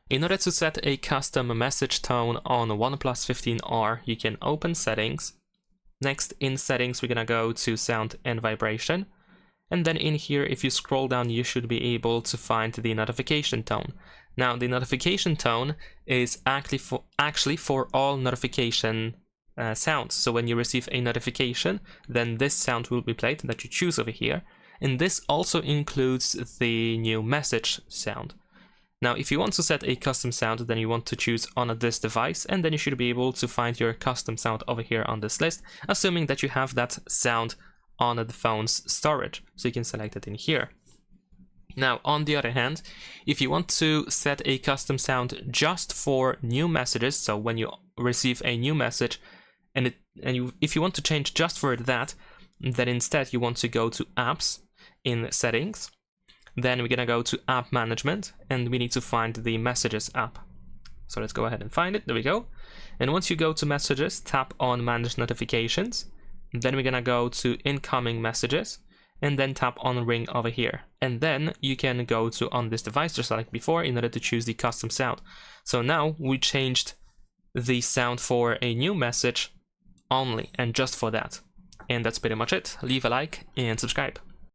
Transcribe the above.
In order to set a custom message tone on OnePlus 15R, you can open Settings. Next, in Settings, we're gonna go to Sound and Vibration. And then in here, if you scroll down, you should be able to find the notification tone. Now, the notification tone is actually for all notification sounds. So when you receive a notification, then this sound will be played that you choose over here. And this also includes the new message sound. Now, if you want to set a custom sound, then you want to choose on this device, and then you should be able to find your custom sound over here on this list, assuming that you have that sound on the phone's storage. So you can select it in here. Now, on the other hand, if you want to set a custom sound just for new messages, so when you receive a new message, if you want to change just for that, then instead you want to go to Apps in Settings. Then we're gonna go to App Management, and we need to find the Messages app. So let's go ahead and find it. There we go. And once you go to Messages, tap on Manage Notifications. Then we're gonna go to Incoming Messages, and then tap on Ring over here. And then you can go to On This Device, just like before, in order to choose the custom sound. So now we changed the sound for a new message only, and just for that. And that's pretty much it. Leave a like and subscribe.